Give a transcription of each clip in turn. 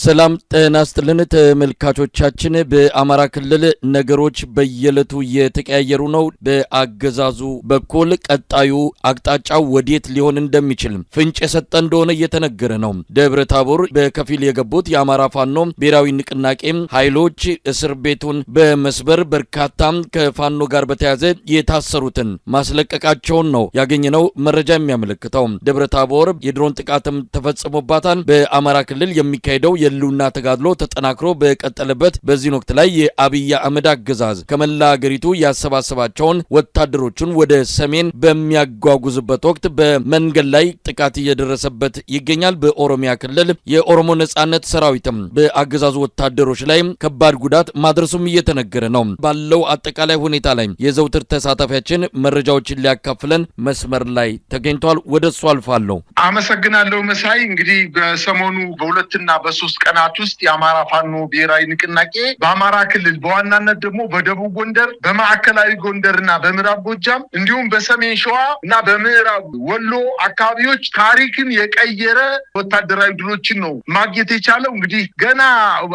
ሰላም ጤና ይስጥልን ተመልካቾቻችን። በአማራ ክልል ነገሮች በየለቱ እየተቀያየሩ ነው። በአገዛዙ በኩል ቀጣዩ አቅጣጫው ወዴት ሊሆን እንደሚችል ፍንጭ የሰጠ እንደሆነ እየተነገረ ነው። ደብረ ታቦር በከፊል የገቡት የአማራ ፋኖ ብሔራዊ ንቅናቄ ኃይሎች እስር ቤቱን በመስበር በርካታ ከፋኖ ጋር በተያያዘ የታሰሩትን ማስለቀቃቸውን ነው ያገኘነው መረጃ የሚያመለክተው። ደብረ ታቦር የድሮን ጥቃትም ተፈጽሞባታል። በአማራ ክልል የሚካሄደው የሉና ተጋድሎ ተጠናክሮ በቀጠለበት በዚህ ወቅት ላይ የአብይ አህመድ አገዛዝ ከመላ ሀገሪቱ ያሰባሰባቸውን ወታደሮችን ወደ ሰሜን በሚያጓጉዝበት ወቅት በመንገድ ላይ ጥቃት እየደረሰበት ይገኛል። በኦሮሚያ ክልል የኦሮሞ ነጻነት ሰራዊትም በአገዛዙ ወታደሮች ላይ ከባድ ጉዳት ማድረሱም እየተነገረ ነው። ባለው አጠቃላይ ሁኔታ ላይ የዘውትር ተሳታፊያችን መረጃዎችን ሊያካፍለን መስመር ላይ ተገኝቷል። ወደሱ አልፋለሁ። አመሰግናለሁ መሳይ። እንግዲህ በሰሞኑ በሁለትና በሶስት ቀናት ውስጥ የአማራ ፋኖ ብሔራዊ ንቅናቄ በአማራ ክልል በዋናነት ደግሞ በደቡብ ጎንደር፣ በማዕከላዊ ጎንደርና በምዕራብ ጎጃም እንዲሁም በሰሜን ሸዋ እና በምዕራብ ወሎ አካባቢዎች ታሪክን የቀየረ ወታደራዊ ድሎችን ነው ማግኘት የቻለው። እንግዲህ ገና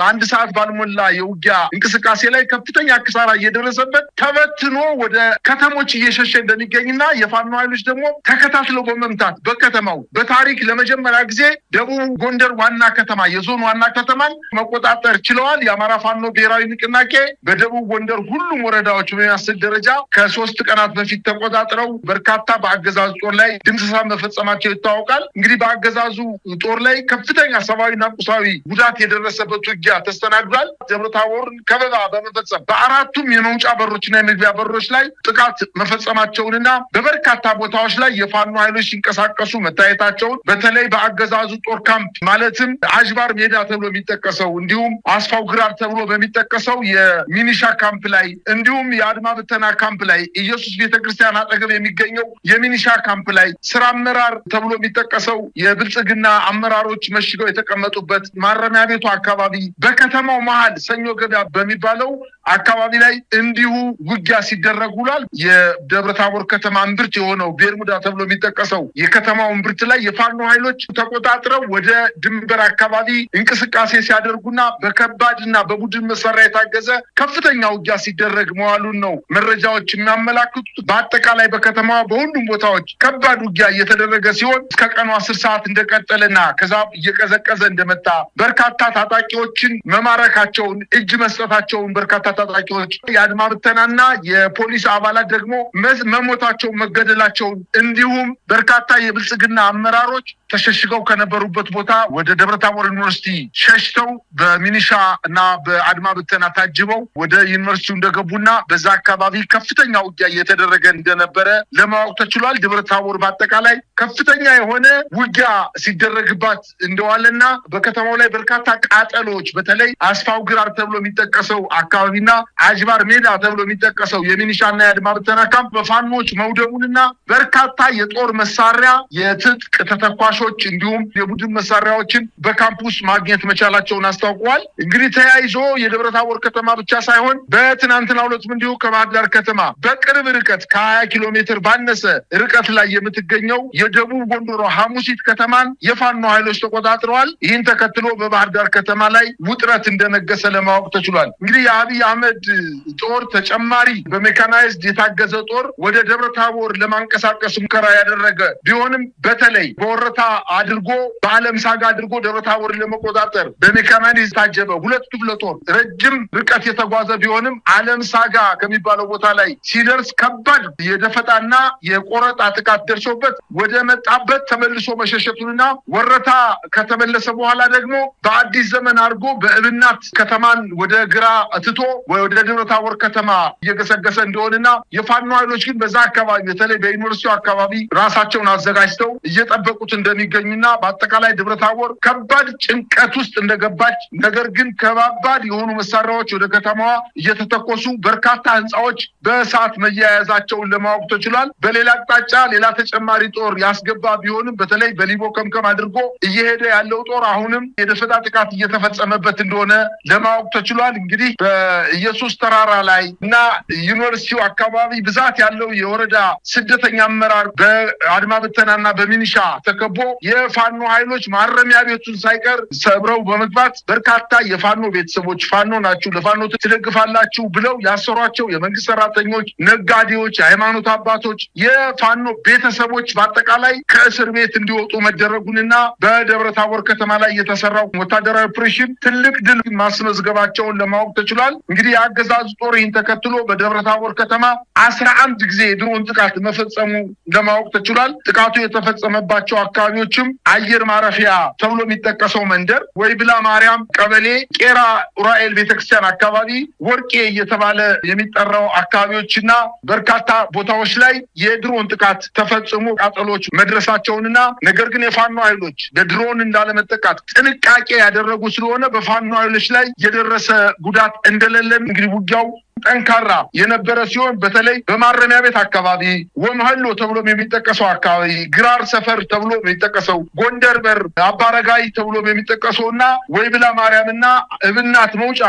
አንድ ሰዓት ባልሞላ የውጊያ እንቅስቃሴ ላይ ከፍተኛ ኪሳራ እየደረሰበት ተበትኖ ወደ ከተሞች እየሸሸ እንደሚገኝና የፋኖ ኃይሎች ደግሞ ተከታትለው በመምታት በከተማው በታሪክ ለመጀመሪያ ጊዜ ደቡብ ጎንደር ዋና ከተማ የዞን ዋና ከተማን መቆጣጠር ችለዋል። የአማራ ፋኖ ብሔራዊ ንቅናቄ በደቡብ ጎንደር ሁሉም ወረዳዎች በሚያስችል ደረጃ ከ3 ቀናት በፊት ተቆጣጥረው በርካታ በአገዛዙ ጦር ላይ ድምሰሳ መፈጸማቸው ይታወቃል። እንግዲህ በአገዛዙ ጦር ላይ ከፍተኛ ሰብአዊና ቁሳዊ ጉዳት የደረሰበት ውጊያ ተስተናግዷል። ደብረ ታቦርን ከበባ በመፈጸም በአራቱም የመውጫ በሮችና የመግቢያ በሮች ላይ ጥቃት መፈጸማቸውንና በበርካታ ቦታዎች ላይ የፋኖ ኃይሎች ሲንቀሳቀሱ መታየታቸውን በተለይ በአገዛዙ ጦር ካምፕ ማለትም አጅባር ሜዳ ተብሎ የሚጠቀሰው እንዲሁም አስፋው ግራር ተብሎ በሚጠቀሰው የሚኒሻ ካምፕ ላይ እንዲሁም የአድማ ብተና ካምፕ ላይ ኢየሱስ ቤተክርስቲያን አጠገብ የሚገኘው የሚኒሻ ካምፕ ላይ ስራ አመራር ተብሎ የሚጠቀሰው የብልጽግና አመራሮች መሽገው የተቀመጡበት ማረሚያ ቤቱ አካባቢ በከተማው መሃል ሰኞ ገበያ በሚባለው አካባቢ ላይ እንዲሁ ውጊያ ሲደረግ ውሏል። የደብረ ታቦር ከተማ እምብርት የሆነው ቤርሙዳ ተብሎ የሚጠቀሰው የከተማው እምብርት ላይ የፋኖ ኃይሎች ተቆጣጥረው ወደ ድንበር አካባቢ እንቅስቃሴ ሲያደርጉና በከባድና በቡድን መሳሪያ የታገዘ ከፍተኛ ውጊያ ሲደረግ መዋሉን ነው መረጃዎች የሚያመላክቱት። በአጠቃላይ በከተማዋ በሁሉም ቦታዎች ከባድ ውጊያ እየተደረገ ሲሆን እስከ ቀኑ 10 ሰዓት እንደቀጠለና ከዛ እየቀዘቀዘ እንደመጣ በርካታ ታጣቂዎችን መማረካቸውን እጅ መስጠታቸውን በርካታ ታጣቂዎች የአድማ ብተናና የፖሊስ አባላት ደግሞ መሞታቸውን መገደላቸውን እንዲሁም በርካታ የብልጽግና አመራሮች ተሸሽገው ከነበሩበት ቦታ ወደ ደብረ ታቦር ዩኒቨርሲቲ ሸሽተው በሚኒሻ እና በአድማ ብተና ታጅበው ወደ ዩኒቨርሲቲው እንደገቡና በዛ አካባቢ ከፍተኛ ውጊያ እየተደረገ እንደነበረ ለማወቅ ተችሏል። ደብረ ታቦር በአጠቃላይ ከፍተኛ የሆነ ውጊያ ሲደረግባት እንደዋለና በከተማው ላይ በርካታ ቃጠሎች በተለይ አስፋው ግራር ተብሎ የሚጠቀሰው አካባቢና አጅባር ሜዳ ተብሎ የሚጠቀሰው የሚኒሻና የአድማ ብተና ካምፕ በፋኖች መውደሙንና በርካታ የጦር መሳሪያ የትጥቅ ተተኳሾች እንዲሁም የቡድን መሳሪያዎችን በካምፕ ውስጥ ማግኘት መቻላቸውን አስታውቀዋል። እንግዲህ ተያይዞ የደብረ ታቦር ከተማ ብቻ ሳይሆን በትናንትናው ዕለትም እንዲሁ ከባህር ዳር ከተማ በቅርብ ርቀት ከ20 ኪሎ ሜትር ባነሰ ርቀት ላይ የምትገኘው የደቡብ ጎንደር ሐሙሲት ከተማን የፋኖ ኃይሎች ተቆጣጥረዋል። ይህን ተከትሎ በባህር ዳር ከተማ ላይ ውጥረት እንደነገሰ ለማወቅ ተችሏል። እንግዲህ የአብይ አህመድ ጦር ተጨማሪ በሜካናይዝድ የታገዘ ጦር ወደ ደብረ ታቦር ለማንቀሳቀስ ሙከራ ያደረገ ቢሆንም በተለይ በወረታ አድርጎ በአለም ሳጋ አድርጎ ደብረ ታቦር ለመቆጣጠር በሜካናይዝድ ታጀበ 2 ክፍለ ጦር ረጅም ርቀት የተጓዘ ቢሆንም አለም ሳጋ ከሚባለው ቦታ ላይ ሲደርስ ከባድ የደፈጣና የቆረጣ ጥቃት ደርሶበት ወደ መጣበት ተመልሶ መሸሸቱንና ወረታ ከተመለሰ በኋላ ደግሞ በአዲስ ዘመን አድርጎ በእብናት ከተማን ወደ ግራ አትቶ ወደ ደብረ ታቦር ከተማ እየገሰገሰ እንደሆነና የፋኖ ኃይሎች ግን በዛ አካባቢ በተለይ በዩኒቨርሲቲው አካባቢ ራሳቸውን አዘጋጅተው እየጠበቁት እንደሚገኙና በአጠቃላይ ደብረ ታቦር ከባድ ጭንቀት ውስጥ እንደገባች ነገር ግን ከባባድ የሆኑ መሳሪያዎች ወደ ከተማዋ እየተተኮሱ በርካታ ህንፃዎች በእሳት መያያዛቸውን ለማወቅ ተችሏል። በሌላ አቅጣጫ ሌላ ተጨማሪ ጦር ያስገባ ቢሆንም በተለይ በሊቦ ከምከም አድርጎ እየሄደ ያለው ጦር አሁንም የደፈጣ ጥቃት እየተፈጸመበት እንደሆነ ለማወቅ ተችሏል። እንግዲህ በኢየሱስ ተራራ ላይ እና ዩኒቨርሲቲው አካባቢ ብዛት ያለው የወረዳ ስደተኛ አመራር በአድማ ብተናና በሚኒሻ ተከቦ የፋኖ ኃይሎች ማረሚያ ቤቱን ሳይቀር ሰብረው በመግባት በርካታ የፋኖ ቤተሰቦች ፋኖ ናችሁ ለፋኖ ትደግፋላችሁ ብለው ያሰሯቸው የመንግስት ሰራተኞች፣ ነጋዴዎች፣ የሃይማኖት አባቶች፣ የፋኖ ቤተሰቦች በአጠቃላይ ከእስር ቤት እንዲወጡ መደረጉንና በደብረታቦር ከተማ ላይ የተሰራው ወታደራዊ ኦፕሬሽን ትልቅ ድል ማስመዝገባቸውን ለማወቅ ተችሏል። እንግዲህ የአገዛዙ ጦር ይህን ተከትሎ በደብረታቦር ከተማ 11 ጊዜ የድሮን ጥቃት መፈጸሙ ለማወቅ ተችሏል። ጥቃቱ የተፈጸመባቸው አካባቢዎችም አየር ማረፊያ ተብሎ የሚጠቀሰው መንደር፣ ወይብላ ማርያም ቀበሌ፣ ቄራ ኡራኤል ቤተክርስቲያን አካባቢ፣ ወርቄ እየተባለ የሚጠራው አካባቢዎችና በርካታ ቦታዎች ላይ የድሮን ጥቃት ተፈጽሞ ቃጠሎች መድረሳቸውንና ነገር ግን የፋኖ ኃይሎች በድሮን እንዳለመጠቃት ጥንቃቄ ያደረጉ ስለሆነ በፋኖ ኃይሎች ላይ የደረሰ ጉዳት እንደሌለ እንግዲህ ውጊያው ጠንካራ የነበረ ሲሆን በተለይ በማረሚያ ቤት አካባቢ ወመህሎ ተብሎ የሚጠቀሰው አካባቢ፣ ግራር ሰፈር ተብሎ የሚጠቀሰው፣ ጎንደር በር፣ አባረጋይ ተብሎ የሚጠቀሰውና ወይብላ ማርያምና እብናት መውጫ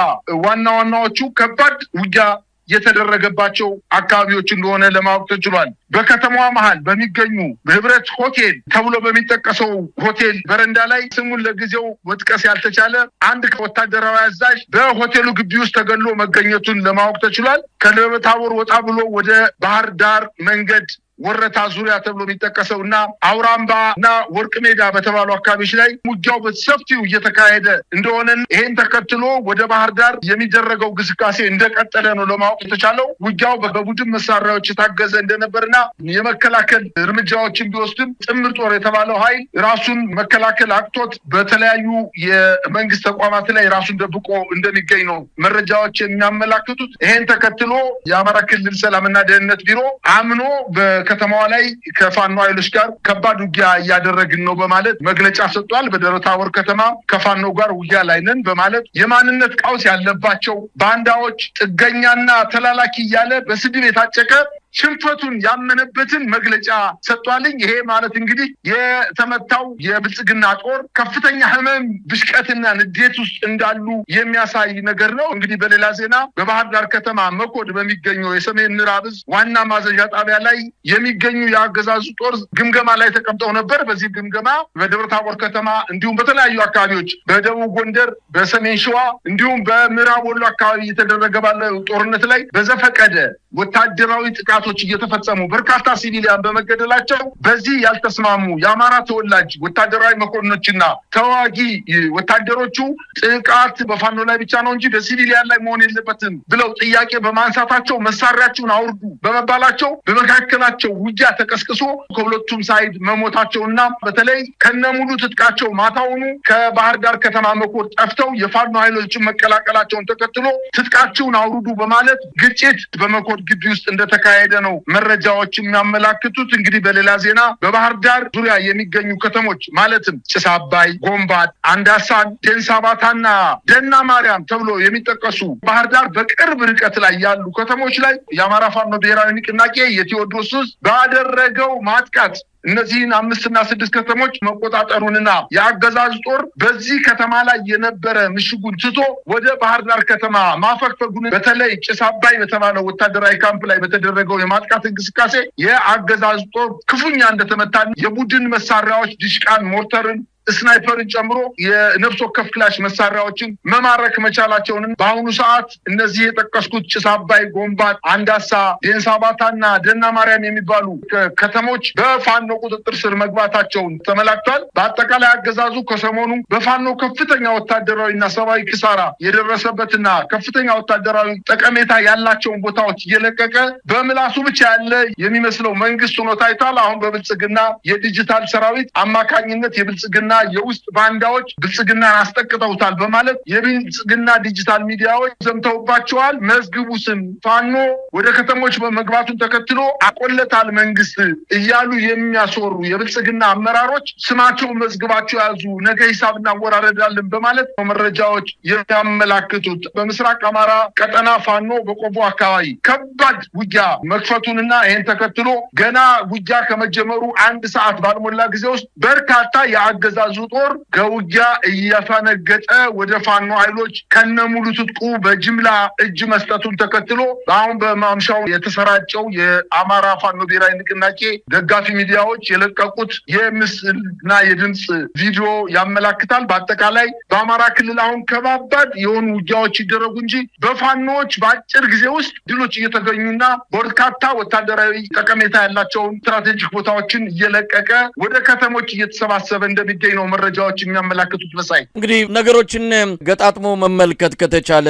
ዋናዎቹ ከባድ ውጊያ የተደረገባቸው አካባቢዎች እንደሆነ ለማወቅ ተችሏል። በከተማዋ መሃል በሚገኙ ህብረት ሆቴል ተብሎ በሚጠቀሰው ሆቴል በረንዳ ላይ ስሙን ለጊዜው መጥቀስ ያልተቻለ አንድ ወታደራዊ አዛዥ በሆቴሉ ግቢ ውስጥ ተገሎ መገኘቱን ለማወቅ ተችሏል። ከደብረታቦር ወጣ ብሎ ወደ ባህር ዳር መንገድ ወረታ ዙሪያ ተብሎ የሚጠቀሰውና አውራምባና ወርቅ ሜዳ በተባሉ አካባቢዎች ላይ ውጊያው በሰፊው እየተካሄደ እንደሆነ ይሄን ተከትሎ ወደ ባህር ዳር የሚደረገው ግስጋሴ እንደቀጠለ ነው ለማወቅ የተቻለው። ውጊያው በቡድን መሳሪያዎች የታገዘ እንደነበርና የመከላከል እርምጃዎችን ቢወስድም ጥምር ጦር የተባለው ኃይል ራሱን መከላከል አቅቶት በተለያዩ የመንግስት ተቋማት ላይ ራሱን ደብቆ እንደሚገኝ ነው መረጃዎች የሚያመላክቱት። ይሄን ተከትሎ የአማራ ክልል ሰላምና ደህንነት ቢሮ አምኖ ከተማዋ ላይ ከፋኖ ኃይሎች ጋር ከባድ ውጊያ እያደረግን ነው በማለት መግለጫ ሰጥቷል። በደብረታቦር ከተማ ከፋኖ ጋር ውጊያ ላይ ነን በማለት የማንነት ቀውስ ያለባቸው ባንዳዎች ጥገኛና ተላላኪ እያለ በስድብ የታጨቀ ሽንፈቱን ያመነበትን መግለጫ ሰጥቷልኝ። ይሄ ማለት እንግዲህ የተመታው የብልጽግና ጦር ከፍተኛ ህመም፣ ብሽቀትና ንዴት ውስጥ እንዳሉ የሚያሳይ ነገር ነው። እንግዲህ በሌላ ዜና በባህር ዳር ከተማ መኮድ በሚገኘው የሰሜን ምዕራብ ዕዝ ዋና ማዘዣ ጣቢያ ላይ የሚገኙ የአገዛዙ ጦር ግምገማ ላይ ተቀምጠው ነበር። በዚህ ግምገማ በደብረታቦር ከተማ እንዲሁም በተለያዩ አካባቢዎች በደቡብ ጎንደር፣ በሰሜን ሸዋ እንዲሁም በምዕራብ ወሎ አካባቢ እየተደረገ ባለው ጦርነት ላይ በዘፈቀደ ወታደራዊ ጥቃቶች እየተፈጸሙ በርካታ ሲቪሊያን በመገደላቸው በዚህ ያልተስማሙ የአማራ ተወላጅ ወታደራዊ መኮንኖችና ተዋጊ ወታደሮቹ ጥቃት በፋኖ ላይ ብቻ ነው እንጂ በሲቪሊያን ላይ መሆን የለበትም ብለው ጥያቄ በማንሳታቸው መሳሪያቸውን አውርዱ በመባላቸው በመካከላቸው ውጊያ ተቀስቅሶ ከሁለቱም ሳይድ መሞታቸውና በተለይ ከነሙሉ ትጥቃቸው ማታውኑ ከባህር ዳር ከተማ መኮድ ጠፍተው የፋኖ ኃይሎችን መቀላቀላቸውን ተከትሎ ትጥቃቸውን አውርዱ በማለት ግጭት በመኮድ ግቢ ውስጥ እንደተካሄደ ነው መረጃዎች የሚያመላክቱት። እንግዲህ በሌላ ዜና በባህር ዳር ዙሪያ የሚገኙ ከተሞች ማለትም ጭስ አባይ፣ ጎንባት፣ አንዳሳን፣ ዴንሳባታና ደና ማርያም ተብሎ የሚጠቀሱ ባህር ዳር በቅርብ ርቀት ላይ ያሉ ከተሞች ላይ የአማራ ፋኖ ብሔራዊ ንቅናቄ የቴዎድሮስ ዕዝ ባደረገው ማጥቃት እነዚህን 5 እና 6 ከተሞች መቆጣጠሩንና የአገዛዝ ጦር በዚህ ከተማ ላይ የነበረ ምሽጉን ትቶ ወደ ባህር ዳር ከተማ ማፈግፈጉን በተለይ ጭስ አባይ በተባለው ወታደራዊ ካምፕ ላይ በተደረገው የማጥቃት እንቅስቃሴ የአገዛዝ ጦር ክፉኛ እንደተመታ የቡድን መሳሪያዎች ዲሽቃን፣ ሞርተርን፣ ስናይፐርን ጨምሮ የነፍስ ወከፍ ክላሽ መሳሪያዎችን መማረክ መቻላቸውን በአሁኑ ሰዓት እነዚህ የጠቀስኩት ጭስ አባይ፣ ጎንባት፣ አንዳሳ፣ ዴንሳባታና ደና ማርያም የሚባሉ ከተሞች በፋኖ ቁጥጥር ስር መግባታቸውን ተመላክቷል። በአጠቃላይ አገዛዙ ከሰሞኑ በፋኖ ከፍተኛ ወታደራዊና ሰብአዊ ኪሳራ የደረሰበትና ከፍተኛ ወታደራዊ ጠቀሜታ ያላቸውን ቦታዎች እየለቀቀ በምላሱ ብቻ ያለ የሚመስለው መንግስት ሆኖ ታይቷል። አሁን በብልጽግና የዲጂታል ሰራዊት አማካኝነት የብልጽግና የውስጥ ባንዳዎች ብልጽግናን አስጠቅጠውታል በማለት የብልጽግና ዲጂታል ሚዲያዎች ዘምተውባቸዋል። መዝግቡ ስም ፋኖ ወደ ከተሞች በመግባቱን ተከትሎ አቆለታል መንግስት እያሉ የሚያስወሩ የብልጽግና አመራሮች ስማቸው መዝግባቸው ያዙ፣ ነገ ሂሳብ እናወራረዳለን በማለት መረጃዎች የሚያመላክቱት። በምስራቅ አማራ ቀጠና ፋኖ በቆቦ አካባቢ ከባድ ውጊያ መክፈቱንና ይህን ተከትሎ ገና ውጊያ ከመጀመሩ 1 ሰዓት ባልሞላ ጊዜ ውስጥ በርካታ የአገዛዙ የአገዛዙ ጦር ከውጊያ እያፈነገጠ ወደ ፋኖ ኃይሎች ከነሙሉ ትጥቁ በጅምላ እጅ መስጠቱን ተከትሎ አሁን በማምሻው የተሰራጨው የአማራ ፋኖ ብሔራዊ ንቅናቄ ደጋፊ ሚዲያዎች የለቀቁት የምስልና የድምጽ ቪዲዮ ያመላክታል። በአጠቃላይ በአማራ ክልል አሁን ከባባድ የሆኑ ውጊያዎች ይደረጉ እንጂ በፋኖዎች በአጭር ጊዜ ውስጥ ድሎች እየተገኙና በርካታ ወታደራዊ ጠቀሜታ ያላቸውን ስትራቴጂክ ቦታዎችን እየለቀቀ ወደ ከተሞች እየተሰባሰበ እንደሚገኝ ነው መረጃዎች የሚያመላክቱት። መሳይ እንግዲህ ነገሮችን ገጣጥሞ መመልከት ከተቻለ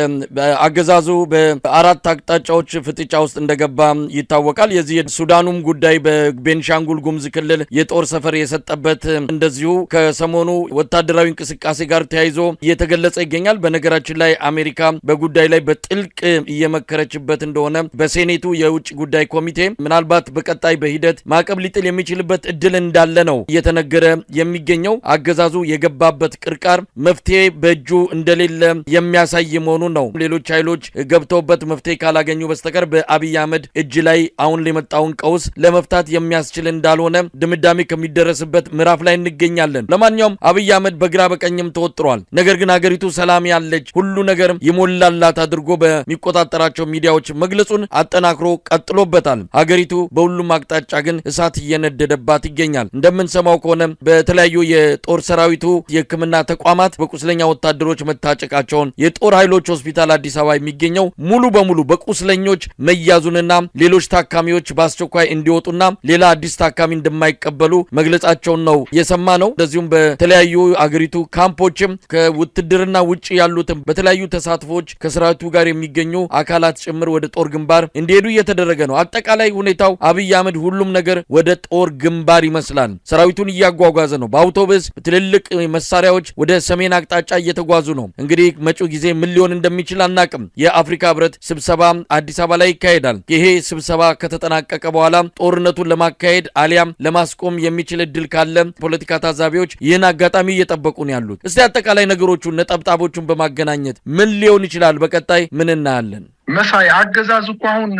አገዛዙ በአራት አቅጣጫዎች ፍጥጫ ውስጥ እንደገባ ይታወቃል። የዚህ ሱዳኑም ጉዳይ በቤንሻንጉል ጉሙዝ ክልል የጦር ሰፈር የሰጠበት እንደዚሁ ከሰሞኑ ወታደራዊ እንቅስቃሴ ጋር ተያይዞ እየተገለጸ ይገኛል። በነገራችን ላይ አሜሪካ በጉዳይ ላይ በጥልቅ እየመከረችበት እንደሆነ በሴኔቱ የውጭ ጉዳይ ኮሚቴ ምናልባት በቀጣይ በሂደት ማዕቀብ ሊጥል የሚችልበት እድል እንዳለ ነው እየተነገረ የሚገኘው። አገዛዙ የገባበት ቅርቃር መፍትሄ በእጁ እንደሌለ የሚያሳይ መሆኑ ነው። ሌሎች ኃይሎች ገብተውበት መፍትሄ ካላገኙ በስተቀር በአብይ አህመድ እጅ ላይ አሁን የመጣውን ቀውስ ለመፍታት የሚያስችል እንዳልሆነ ድምዳሜ ከሚደረስበት ምዕራፍ ላይ እንገኛለን። ለማንኛውም አብይ አህመድ በግራ በቀኝም ተወጥሯል። ነገር ግን ሀገሪቱ ሰላም ያለች ሁሉ ነገር ይሞላላት አድርጎ በሚቆጣጠራቸው ሚዲያዎች መግለጹን አጠናክሮ ቀጥሎበታል። ሀገሪቱ በሁሉም አቅጣጫ ግን እሳት እየነደደባት ይገኛል። እንደምንሰማው ከሆነ በተለያዩ የጦር ሰራዊቱ የሕክምና ተቋማት በቁስለኛ ወታደሮች መታጨቃቸውን፣ የጦር ኃይሎች ሆስፒታል አዲስ አበባ የሚገኘው ሙሉ በሙሉ በቁስለኞች መያዙንና ሌሎች ታካሚዎች በአስቸኳይ እንዲወጡና ሌላ አዲስ ታካሚ እንደማይቀበሉ መግለጻቸውን ነው የሰማ ነው። እንደዚሁም በተለያዩ አገሪቱ ካምፖችም ከውትድርና ውጪ ያሉትም በተለያዩ ተሳትፎች ከሰራዊቱ ጋር የሚገኙ አካላት ጭምር ወደ ጦር ግንባር እንዲሄዱ እየተደረገ ነው። አጠቃላይ ሁኔታው አብይ አህመድ ሁሉም ነገር ወደ ጦር ግንባር ይመስላል። ሰራዊቱን እያጓጓዘ ነው። በአውቶቡስ ትልልቅ መሳሪያዎች ወደ ሰሜን አቅጣጫ እየተጓዙ ነው። እንግዲህ መጪው ጊዜ ምን ሊሆን እንደሚችል አናቅም። የአፍሪካ ህብረት ስብሰባ አዲስ አበባ ላይ ይካሄዳል። ይሄ ስብሰባ ከተጠናቀቀ በኋላ ጦርነቱን ለማካሄድ አሊያም ለማስቆም የሚችል እድል ካለ ፖለቲካ ታዛቢዎች ይህን አጋጣሚ እየጠበቁ ነው ያሉት። እስቲ አጠቃላይ ነገሮቹን ነጠብጣቦቹን በማገናኘት ምን ሊሆን ይችላል? በቀጣይ ምን እናያለን? መሳይ አገዛዝ እኮ አሁን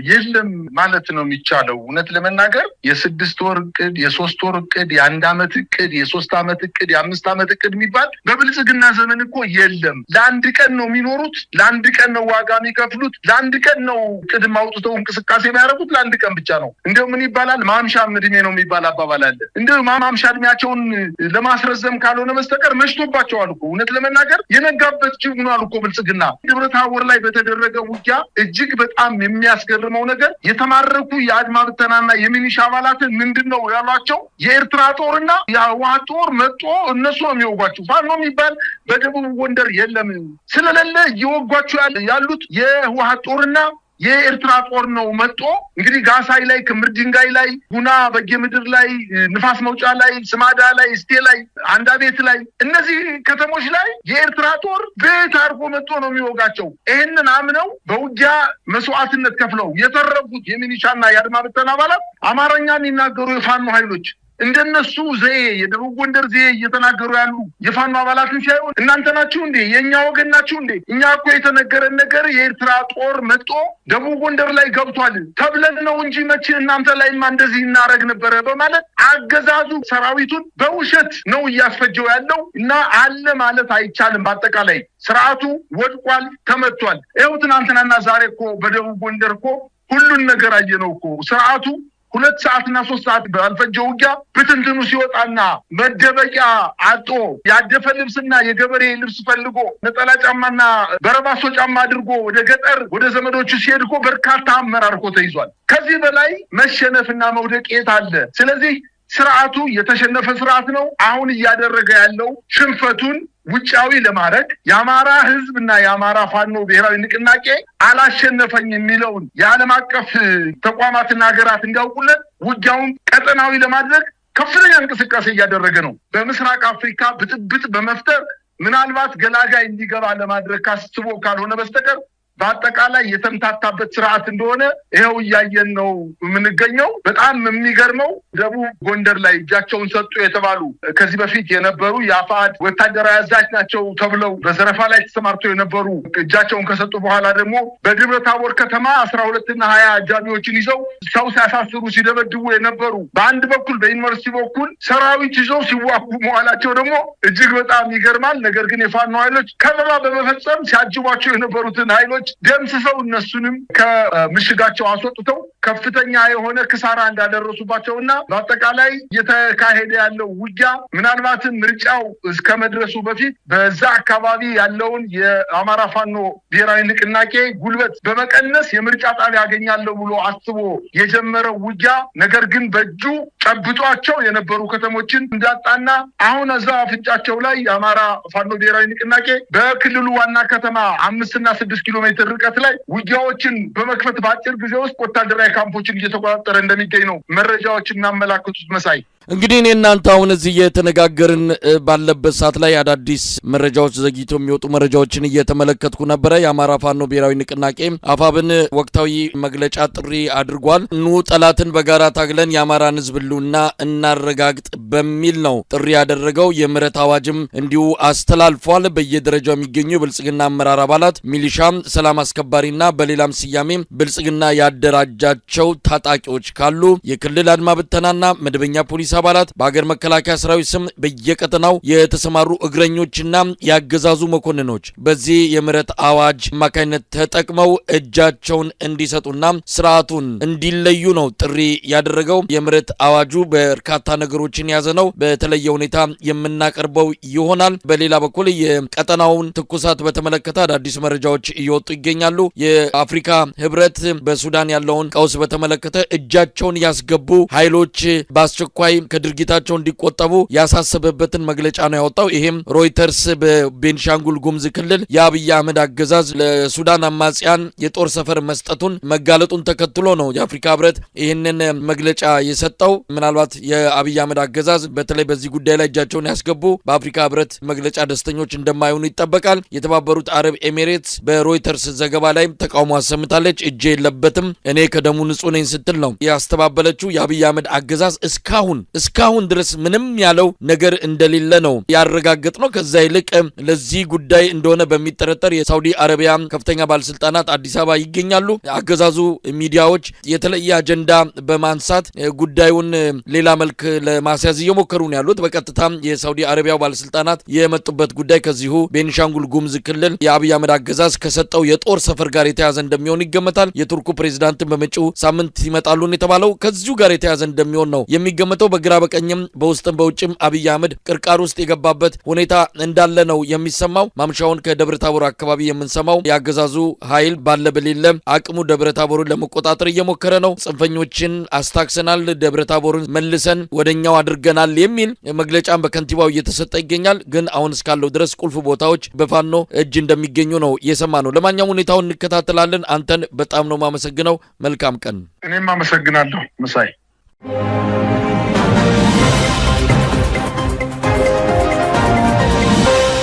የለም ማለት ነው የሚቻለው። እውነት ለመናገር የ6 ወር እቅድ፣ የ3 ወር እቅድ፣ የ1 ዓመት እቅድ፣ የ3 ዓመት እቅድ፣ የ5 ዓመት እቅድ የሚባል በብልጽግና ዘመን እኮ የለም። ለአንድ ቀን ነው የሚኖሩት፣ ለአንድ ቀን ነው ዋጋ የሚከፍሉት፣ ለአንድ ቀን ነው ቅድም አውጥተው እንቅስቃሴ የሚያደርጉት፣ ለአንድ ቀን ብቻ ነው። እንደው ምን ይባላል ማምሻም እድሜ ነው የሚባል አባባል አለ። እንደው ማምሻ እድሜያቸውን ለማስረዘም ካልሆነ በስተቀር መሽቶባቸዋል እኮ። እውነት ለመናገር የነጋበት ጅብ ሆኗል እኮ ብልጽግና። ደብረ ታቦር ላይ በተደረገው እጅግ በጣም የሚያስገርመው ነገር የተማረኩ የአድማ ብተናና የሚኒሻ አባላትን ምንድነው ያሏቸው? የኤርትራ ጦርና የህወሓት ጦር መጥቶ እነሱ ነው የሚወጓቸው። ፋኖ የሚባል በደቡብ ጎንደር የለም። ስለሌለ እየወጓቸው ያሉት የህወሓት ጦርና የኤርትራ ጦር ነው መጥቶ እንግዲህ ጋሳይ ላይ፣ ክምር ድንጋይ ላይ፣ ጉና በጌምድር ላይ፣ ንፋስ መውጫ ላይ፣ ስማዳ ላይ፣ እስቴ ላይ፣ አንዳ ቤት ላይ እነዚህ ከተሞች ላይ የኤርትራ ጦር ቤት አርጎ መጥቶ ነው የሚወጋቸው። ይህንን አምነው በውጊያ መስዋዕትነት ከፍለው የተረፉት የሚኒሻና የአድማ ብተና አባላት አማርኛ የሚናገሩ የፋኖ ኃይሎች እንደነሱ ዘዬ የደቡብ ጎንደር ዘዬ እየተናገሩ ያሉ የፋኖ አባላትን ሲያዩ እናንተ ናችሁ እንዴ? የኛ ወገን ናችሁ እንዴ? እኛ እኮ የተነገረን ነገር የኤርትራ ጦር መጥቶ ደቡብ ጎንደር ላይ ገብቷል ተብለን ነው እንጂ መቼ እናንተ ላይማ እንደዚህ እናረግ ነበረ በማለት አገዛዙ ሰራዊቱን በውሸት ነው እያስፈጀው ያለው እና አለ ማለት አይቻልም። በአጠቃላይ ስርዓቱ ወድቋል፣ ተመቷል። ይኸው ትናንትናና ዛሬ እኮ በደቡብ ጎንደር እኮ ሁሉን ነገር አየነው እኮ። ስርዓቱ 2 ሰዓትና 3 ሰዓት ባልፈጀው ውጊያ ብትንትኑ ሲወጣና መደበቂያ አጦ ያደፈ ልብስና የገበሬ ልብስ ፈልጎ ነጠላ ጫማና በረባሶ ጫማ አድርጎ ወደ ገጠር ወደ ዘመዶቹ ሲሄድ እኮ በርካታ አመራር እኮ ተይዟል። ከዚህ በላይ መሸነፍና መውደቅ የት አለ? ስለዚህ ስርዓቱ የተሸነፈ ስርዓት ነው። አሁን እያደረገ ያለው ሽንፈቱን ውጫዊ ለማድረግ የአማራ ህዝብና የአማራ ፋኖ ብሔራዊ ንቅናቄ አላሸነፈኝ የሚለውን የዓለም አቀፍ ተቋማትና ሀገራት እንዲያውቁለት ውጊያውን ቀጠናዊ ለማድረግ ከፍተኛ እንቅስቃሴ እያደረገ ነው። በምስራቅ አፍሪካ ብጥብጥ በመፍጠር ምናልባት ገላጋይ እንዲገባ ለማድረግ ካስቦ ካልሆነ በስተቀር በአጠቃላይ የተምታታበት ስርዓት እንደሆነ ይሄው እያየን ነው የምንገኘው። በጣም የሚገርመው ደቡብ ጎንደር ላይ እጃቸውን ሰጡ የተባሉ ከዚህ በፊት የነበሩ የአፋድ ወታደራዊ አዛዥ ናቸው ተብለው በዘረፋ ላይ ተሰማርተው የነበሩ እጃቸውን ከሰጡ በኋላ ደግሞ በደብረ ታቦር ከተማ 12 እና 20 አጃቢዎችን ይዘው ሰው ሲያሳስሩ ሲደበድቡ የነበሩ በአንድ በኩል በዩኒቨርሲቲ በኩል ሰራዊት ይዘው ሲዋጉ መዋላቸው ደግሞ እጅግ በጣም ይገርማል። ነገር ግን የፋኖ ኃይሎች ከበባ በመፈጸም ሲያጅቧቸው የነበሩትን ኃይሎች ደምስሰው እነሱንም ከምሽጋቸው አስወጥተው ከፍተኛ የሆነ ክሳራ እንዳደረሱባቸውና በአጠቃላይ እየተካሄደ ያለው ውጊያ ምናልባትም ምርጫው እስከ መድረሱ በፊት በዛ አካባቢ ያለውን የአማራ ፋኖ ብሔራዊ ንቅናቄ ጉልበት በመቀነስ የምርጫ ጣቢያ ያገኛለሁ ብሎ አስቦ የጀመረው ውጊያ ነገር ግን በእጁ ጨብጧቸው የነበሩ ከተሞችን እንዳጣና አሁን እዛ አፍንጫቸው ላይ የአማራ ፋኖ ብሔራዊ ንቅናቄ በክልሉ ዋና ከተማ 5 እና 6 ኪሎ ሜትር ርቀት ላይ ውጊያዎችን በመክፈት በአጭር ጊዜ ውስጥ ወታደራዊ ካምፖችን እየተቆጣጠረ እንደሚገኝ ነው መረጃዎች የሚያመላክቱት። መሳይ እንግዲህ እናንተ አሁን እዚህ እየተነጋገርን ባለበት ሰዓት ላይ አዳዲስ መረጃዎች ዘግይተው የሚወጡ መረጃዎችን እየተመለከትኩ ነበረ። የአማራ ፋኖ ብሔራዊ ንቅናቄ አፋብን ወቅታዊ መግለጫ ጥሪ አድርጓል። ኑ ጠላትን በጋራ ታግለን የአማራን ሕዝብ ህልውና እናረጋግጥ በሚል ነው ጥሪ ያደረገው። የምህረት አዋጅም እንዲሁ አስተላልፏል። በየደረጃው የሚገኙ የብልጽግና አመራር አባላት፣ ሚሊሻም፣ ሰላም አስከባሪና በሌላም ስያሜ ብልጽግና ያደራጃቸው ታጣቂዎች ካሉ የክልል አድማ ብተናና መደበኛ ፖሊስ አባላት በሀገር መከላከያ ሰራዊት ስም በየቀጠናው የተሰማሩ እግረኞችና ያገዛዙ መኮንኖች በዚህ የምህረት አዋጅ አማካኝነት ተጠቅመው እጃቸውን እንዲሰጡና ስርዓቱን እንዲለዩ ነው ጥሪ ያደረገው። የምህረት አዋጁ በርካታ ነገሮችን የያዘ ነው። በተለየ ሁኔታ የምናቀርበው ይሆናል። በሌላ በኩል የቀጠናውን ትኩሳት በተመለከተ አዳዲስ መረጃዎች እየወጡ ይገኛሉ። የአፍሪካ ህብረት በሱዳን ያለውን ቀውስ በተመለከተ እጃቸውን ያስገቡ ኃይሎች በአስቸኳይ ከድርጊታቸው እንዲቆጠቡ ያሳሰበበትን መግለጫ ነው ያወጣው። ይሄም ሮይተርስ በቤንሻንጉል ጉሙዝ ክልል የአብይ አህመድ አገዛዝ ለሱዳን አማጽያን የጦር ሰፈር መስጠቱን መጋለጡን ተከትሎ ነው የአፍሪካ ህብረት ይህንን መግለጫ የሰጠው። ምናልባት የአብይ አህመድ አገዛዝ በተለይ በዚህ ጉዳይ ላይ እጃቸውን ያስገቡ በአፍሪካ ህብረት መግለጫ ደስተኞች እንደማይሆኑ ይጠበቃል። የተባበሩት አረብ ኤሚሬትስ በሮይተርስ ዘገባ ላይ ተቃውሞ አሰምታለች። እጄ የለበትም እኔ ከደሙ ንጹህ ነኝ ስትል ነው ያስተባበለችው። የአብይ አህመድ አገዛዝ እስካሁን ድረስ ምንም ያለው ነገር እንደሌለ ነው ያረጋገጥ ነው። ከዛ ይልቅ ለዚህ ጉዳይ እንደሆነ በሚጠረጠር የሳውዲ አረቢያ ከፍተኛ ባለስልጣናት አዲስ አበባ ይገኛሉ። አገዛዙ ሚዲያዎች የተለየ አጀንዳ በማንሳት ጉዳዩን ሌላ መልክ ለማስያዝ እየሞከሩ ነው ያሉት። በቀጥታ የሳውዲ አረቢያው ባለስልጣናት የመጡበት ጉዳይ ከዚሁ ቤንሻንጉል ጉሙዝ ክልል የአብይ አህመድ አገዛዝ ከሰጠው የጦር ሰፈር ጋር የተያዘ እንደሚሆን ይገመታል። የቱርኩ ፕሬዝዳንትን በመጪው ሳምንት ይመጣሉ የተባለው ከዚሁ ጋር የተያዘ እንደሚሆን ነው የሚገመተው። በግራ በቀኝም በውስጥም በውጭም አብይ አህመድ ቅርቃር ውስጥ የገባበት ሁኔታ እንዳለ ነው የሚሰማው። ማምሻውን ከደብረ ታቦር አካባቢ የምንሰማው የአገዛዙ ኃይል ባለ በሌለ አቅሙ ደብረ ታቦርን ለመቆጣጠር እየሞከረ ነው። ጽንፈኞችን አስታክሰናል፣ ደብረ ታቦርን መልሰን ወደኛው አድርገናል የሚል መግለጫም በከንቲባው እየተሰጠ ይገኛል። ግን አሁን እስካለው ድረስ ቁልፍ ቦታዎች በፋኖ እጅ እንደሚገኙ ነው የሰማ ነው። ለማንኛውም ሁኔታውን እንከታተላለን። አንተን በጣም ነው ማመሰግነው። መልካም ቀን። እኔም አመሰግናለሁ መሳይ።